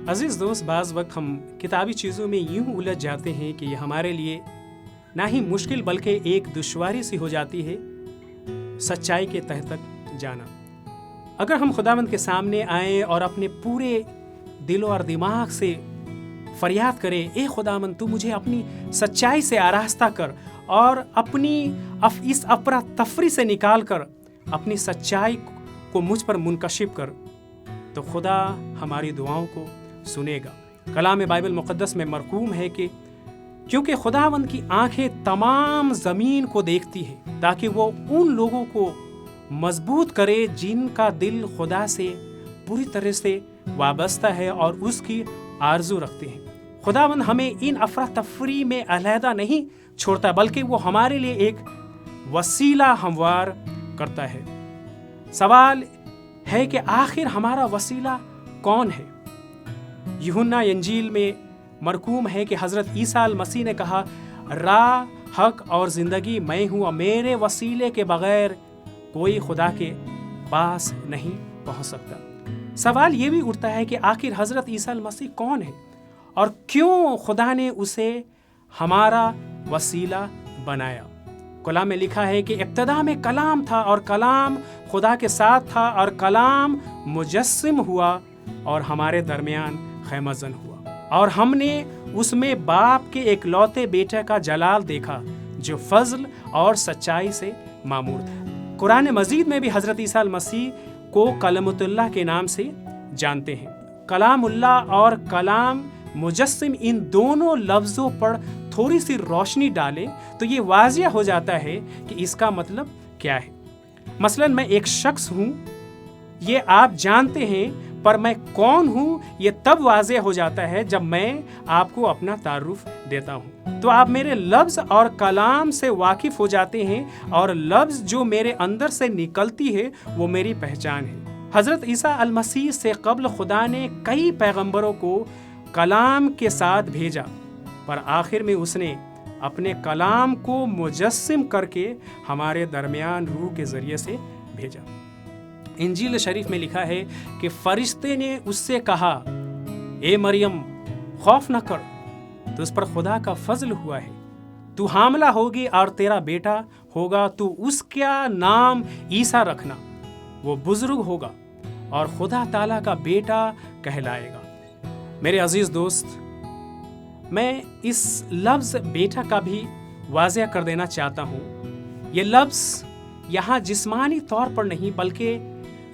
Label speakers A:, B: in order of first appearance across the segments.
A: عزیز دوست، بعض وقت ہم کتابی چیزوں میں یوں الجھ جاتے ہیں کہ یہ ہمارے لیے نہ ہی مشکل بلکہ ایک دشواری سی ہو جاتی ہے سچائی کے تہ تک جانا۔ اگر ہم خداوند کے سامنے آئیں اور اپنے پورے دل اور دماغ سے فریاد کریں، اے خداوند تو مجھے اپنی سچائی سے آراستہ کر اور اپنی اس افراتفری سے نکال کر اپنی سچائی کو مجھ پر منکشف کر، تو خدا ہماری دعاؤں کو سنے گا۔ کلام بائبل مقدس میں مرقوم ہے کہ کیونکہ خداوند کی آنکھیں تمام زمین کو دیکھتی ہیں تاکہ وہ ان لوگوں کو مضبوط کرے جن کا دل خدا سے پوری طرح سے وابستہ ہے اور اس کی آرزو رکھتے ہیں۔ خداوند ہمیں ان افراتفری میں علیحدہ نہیں چھوڑتا بلکہ وہ ہمارے لیے ایک وسیلہ ہموار کرتا ہے۔ سوال ہے کہ آخر ہمارا وسیلہ کون ہے؟ یوحنا انجیل میں مرقوم ہے کہ حضرت عیسیٰ المسیح نے کہا، راہ، حق اور زندگی میں ہوں اور میرے وسیلے کے بغیر کوئی خدا کے پاس نہیں پہنچ سکتا۔ سوال یہ بھی اٹھتا ہے کہ آخر حضرت عیسیٰ المسیح کون ہے اور کیوں خدا نے اسے ہمارا وسیلہ بنایا؟ کلام میں لکھا ہے کہ ابتدا میں کلام تھا اور کلام خدا کے ساتھ تھا اور کلام مجسم ہوا اور ہمارے درمیان خیمہ زن ہوا، اور ہم نے اس میں باپ کے ایک لوتے بیٹے کا جلال دیکھا جو فضل اور سچائی سے معمور تھا۔ قرآن مجید میں بھی حضرت عیسیٰ المسیح کو کلمۃ اللہ کے نام سے جانتے ہیں۔ کلام اللہ اور کلام مجسم، ان دونوں لفظوں پر تھوڑی سی روشنی ڈالے تو یہ واضح ہو جاتا ہے کہ اس کا مطلب کیا ہے۔ مثلا میں ایک شخص ہوں، یہ آپ جانتے ہیں، پر میں کون ہوں یہ تب واضح ہو جاتا ہے جب میں آپ کو اپنا تعارف دیتا ہوں۔ تو آپ میرے لفظ اور کلام سے واقف ہو جاتے ہیں اور لفظ جو میرے اندر سے نکلتی ہے وہ میری پہچان ہے۔ حضرت عیسیٰ المسیح سے قبل خدا نے کئی پیغمبروں کو کلام کے ساتھ بھیجا، پر آخر میں اس نے اپنے کلام کو مجسم کر کے ہمارے درمیان روح کے ذریعے سے بھیجا۔ انجیل شریف میں لکھا ہے کہ فرشتے نے اس سے کہا، اے مریم خوف نہ کر، تو اس پر خدا کا فضل ہوا ہے، تو حاملہ ہوگی اور تیرا بیٹا ہوگا، تو اس کا نام عیسیٰ رکھنا، وہ بزرگ ہوگا اور خدا تعالیٰ کا بیٹا کہلائے گا۔ میرے عزیز دوست، میں اس لفظ بیٹا کا بھی واضح کر دینا چاہتا ہوں۔ یہ لفظ یہاں جسمانی طور پر نہیں بلکہ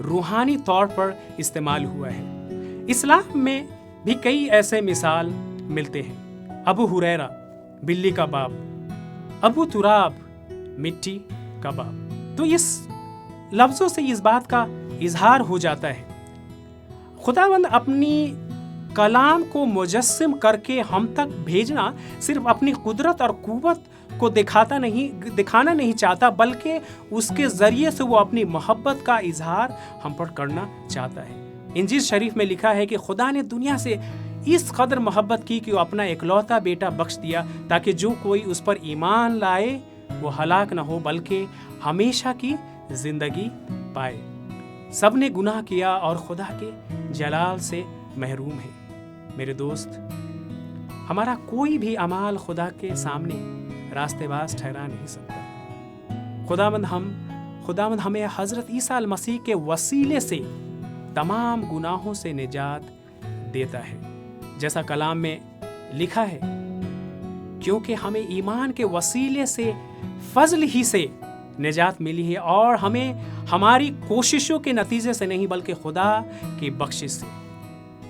A: روحانی طور پر استعمال ہوا ہے۔ اسلام میں بھی کئی ایسے مثال ملتے ہیں۔ ابو ہریرہ بلی کا باپ، ابو تراب مٹی کا باپ۔ تو اس لفظوں سے اس بات کا اظہار ہو جاتا ہے خداوند اپنی کلام کو مجسم کر کے ہم تک بھیجنا صرف اپنی قدرت اور قوت کو دکھانا نہیں چاہتا بلکہ اس کے ذریعے سے وہ اپنی محبت کا اظہار ہم پر کرنا چاہتا ہے۔ انجیل شریف میں لکھا ہے کہ خدا نے دنیا سے اس قدر محبت کی کہ وہ اپنا اکلوتا بیٹا بخش دیا تاکہ جو کوئی اس پر ایمان لائے وہ ہلاک نہ ہو بلکہ ہمیشہ کی زندگی پائے۔ سب نے گناہ کیا اور خدا کے جلال سے محروم ہے۔ میرے دوست، ہمارا کوئی بھی اعمال خدا کے سامنے راستے باز ٹھہرا نہیں سکتا۔ خداوند ہمیں حضرت عیسیٰ المسیح کے وسیلے سے تمام گناہوں سے نجات دیتا ہے، جیسا کلام میں لکھا ہے، کیونکہ ہمیں ایمان کے وسیلے سے فضل ہی سے نجات ملی ہے اور ہمیں ہماری کوششوں کے نتیجے سے نہیں بلکہ خدا کی بخشش سے۔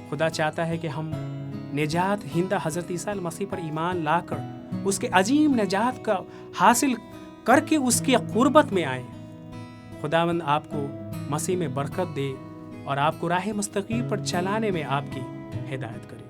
A: خدا چاہتا ہے کہ ہم نجات ہندہ حضرت عیسیٰ المسیح پر ایمان لا کر اس کے عظیم نجات کا حاصل کر کے اس کی قربت میں آئیں۔ خداوند آپ کو مسیح میں برکت دے اور آپ کو راہ مستقیم پر چلانے میں آپ کی ہدایت کرے۔